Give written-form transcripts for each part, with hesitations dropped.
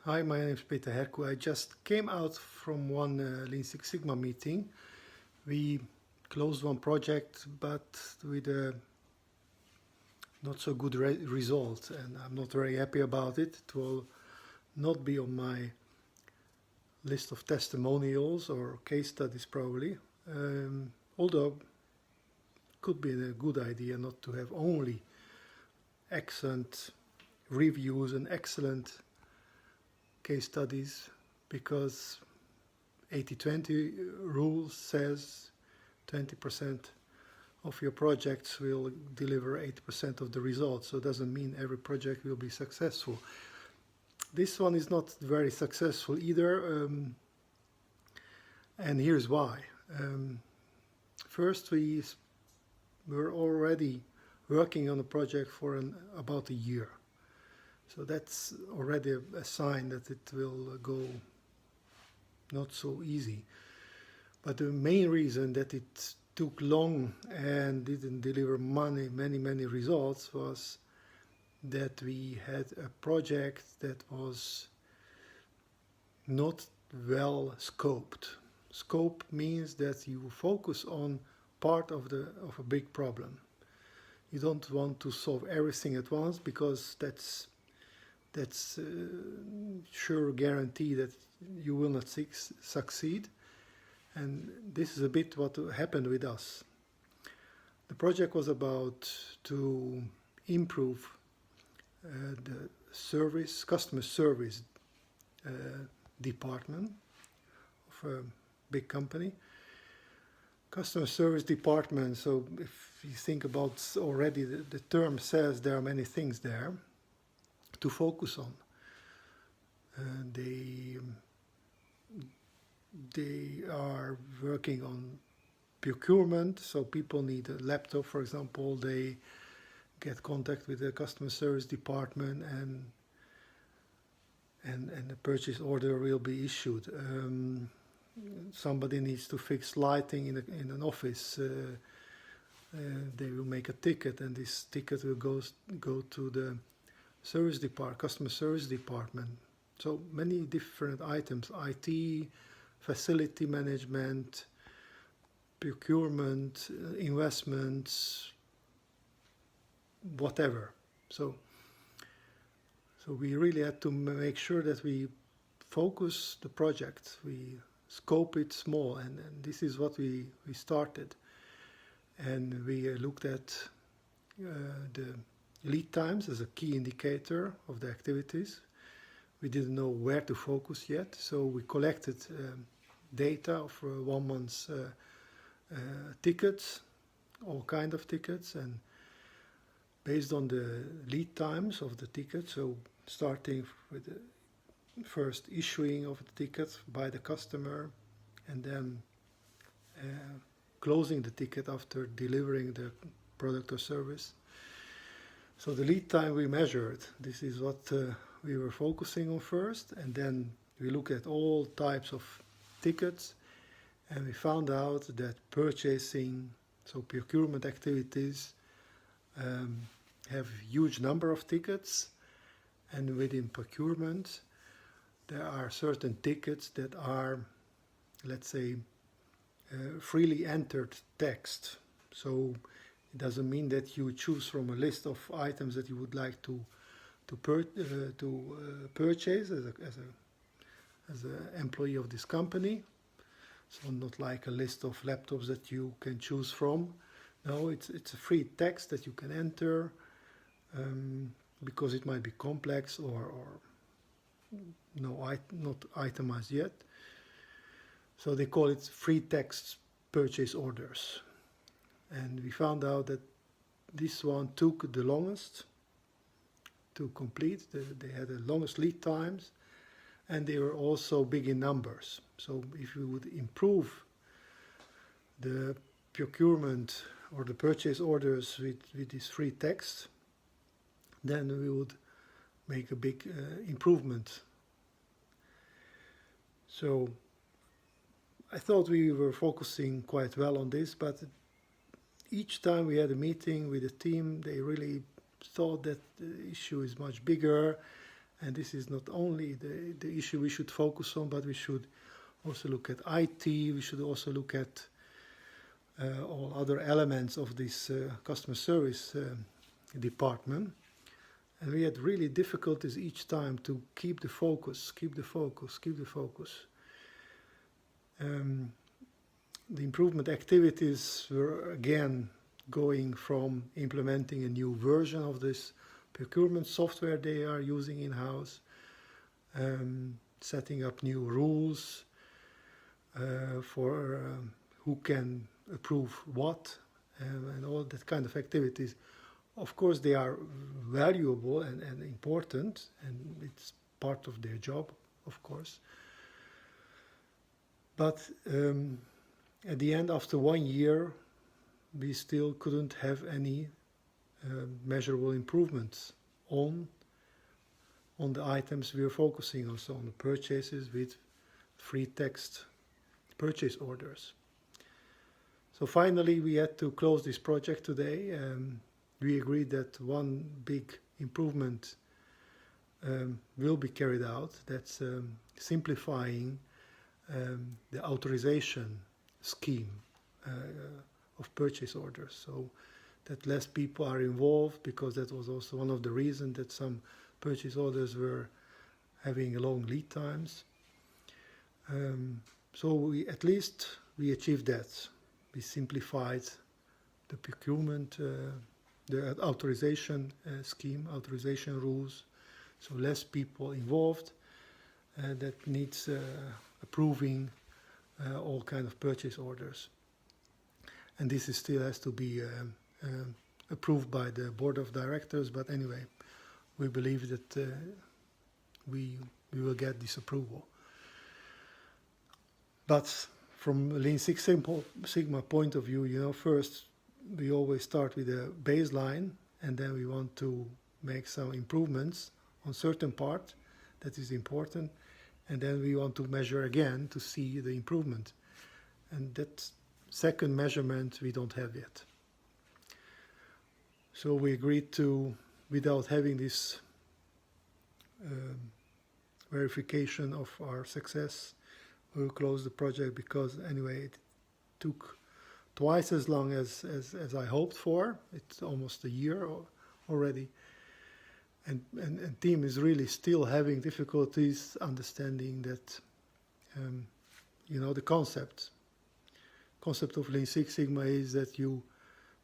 Hi, my name is Herku. I just came out from one Lean Six Sigma meeting. We closed one project, but with a not so good result, and I'm not very happy about it. It will not be on my list of testimonials or case studies probably, although it could be a good idea not to have only excellent reviews and excellent case studies, because 80-20 rule says 20% of your projects will deliver 80% of the results. So it doesn't mean every project will be successful. This one is not very successful either, and here's why. First, we were already working on a project for about a year. So that's already a sign that it will go not so easy. But the main reason that it took long and didn't deliver many results was that we had a project that was not well scoped. Scope means that you focus on part of a big problem. You don't want to solve everything at once, because that's sure guarantee that you will not succeed. And this is a bit what happened with us. The project was about to improve the customer service department of a big company. Customer service department, so if you think about already, the term says there are many things there to focus on. They are working on procurement, so people need a laptop, for example. They get contact with the customer service department, and the purchase order will be issued. Somebody needs to fix lighting in an office. They will make a ticket, and this ticket will go to the customer service department. So many different items: IT, facility management, procurement, investments, whatever. So we really had to make sure that we focus the project, we scope it small, and this is what we started. And we looked at the lead times as a key indicator of the activities. We didn't know where to focus yet, so we collected data of 1 month's tickets, all kind of tickets, and based on the lead times of the tickets, so starting with the first issuing of the ticket by the customer, and then closing the ticket after delivering the product or service. So the lead time we measured, this is what we were focusing on first, and then we look at all types of tickets, and we found out that purchasing, so procurement activities, have huge number of tickets, and within procurement there are certain tickets that are, let's say, freely entered text. So it doesn't mean that you choose from a list of items that you would like to purchase as an employee of this company. So not like a list of laptops that you can choose from. No, it's a free text that you can enter, because it might be complex or not itemized yet. So they call it free text purchase orders. And we found out that this one took the longest to complete. They had the longest lead times, and they were also big in numbers. So if we would improve the procurement or the purchase orders with this free text, then we would make a big improvement. So I thought we were focusing quite well on this, but each time we had a meeting with the team, they really thought that the issue is much bigger, And this is not only the issue we should focus on, but we should also look at IT, we should also look at all other elements of this customer service department. And we had really difficulties each time to keep the focus, keep the focus, keep the focus. The improvement activities were again going from implementing a new version of this procurement software they are using in-house, setting up new rules for who can approve what, and all that kind of activities. Of course, they are valuable and important, and it's part of their job, of course. But at the end, after 1 year, we still couldn't have any measurable improvements on the items we are focusing on, so on the purchases with free text purchase orders. So finally, we had to close this project today. We agreed that one big improvement will be carried out. That's simplifying the authorization scheme of purchase orders, so that less people are involved, because that was also one of the reasons that some purchase orders were having long lead times. So at least we achieved that. We simplified the procurement, the authorization scheme, authorization rules, so less people involved that needs approving all kind of purchase orders. And this still has to be approved by the board of directors, but anyway, we believe that we will get this approval. But from a Lean Six Sigma point of view, first we always start with a baseline, and then we want to make some improvements on certain part that is important, and then we want to measure again to see the improvement. And that second measurement we don't have yet. So we agreed to, without having this verification of our success, we'll close the project, because anyway it took twice as long as I hoped for. It's almost a year already. And team is really still having difficulties understanding that, the concept of Lean Six Sigma is that you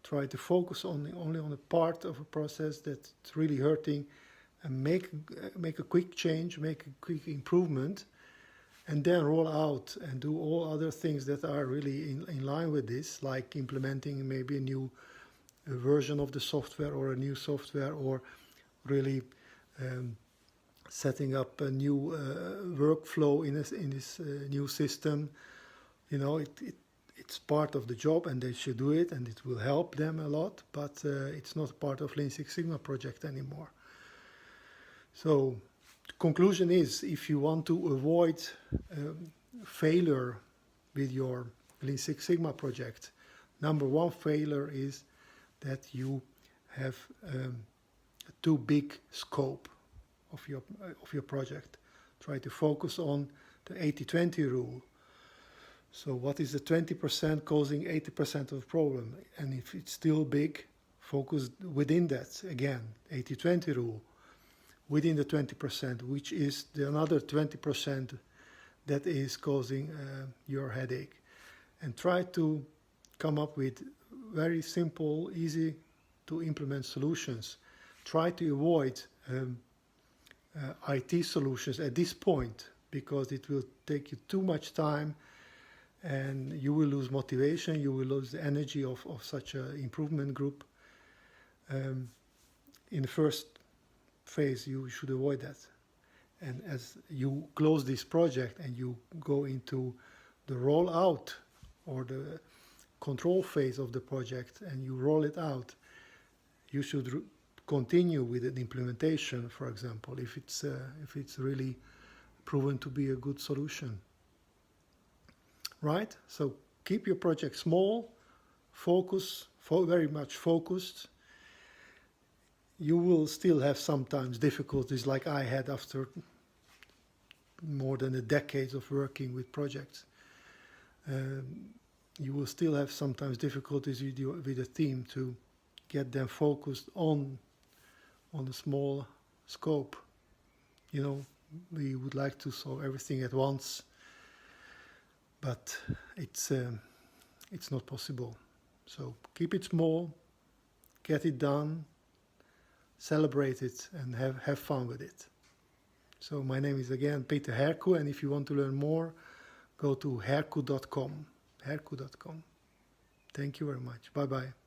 try to focus only on a part of a process that's really hurting, and make a quick change, make a quick improvement, and then roll out and do all other things that are really in line with this, like implementing maybe a new version of the software or a new software, or really setting up a new workflow in this new system. It's part of the job, and they should do it, and it will help them a lot, but it's not part of Lean Six Sigma project anymore. So the conclusion is, if you want to avoid failure with your Lean Six Sigma project, number one failure is that you have a too big scope of your project. Try to focus on the 80-20 rule. So what is the 20% causing 80% of the problem? And if it's still big, focus within that. Again, 80-20 rule. Within the 20%, which is the another 20% that is causing your headache. And try to come up with very simple, easy to implement solutions. Try to avoid IT solutions at this point, because it will take you too much time, and you will lose motivation, you will lose the energy of such an improvement group. In the first phase, you should avoid that. And as you close this project and you go into the rollout or the control phase of the project, and you roll it out, you should continue with the implementation, for example, if it's really proven to be a good solution. Right? So keep your project small, very much focused. you will still have sometimes difficulties like I had after more than a decade of working with projects. You will still have sometimes difficulties with a team to get them focused on a small scope. You know, we would like to solve everything at once, but it's not possible. So keep it small, get it done, celebrate it, and have fun with it. So my name is again Peter Herku, and if you want to learn more, go to herku.com. Herku.com. Thank you very much. Bye-bye.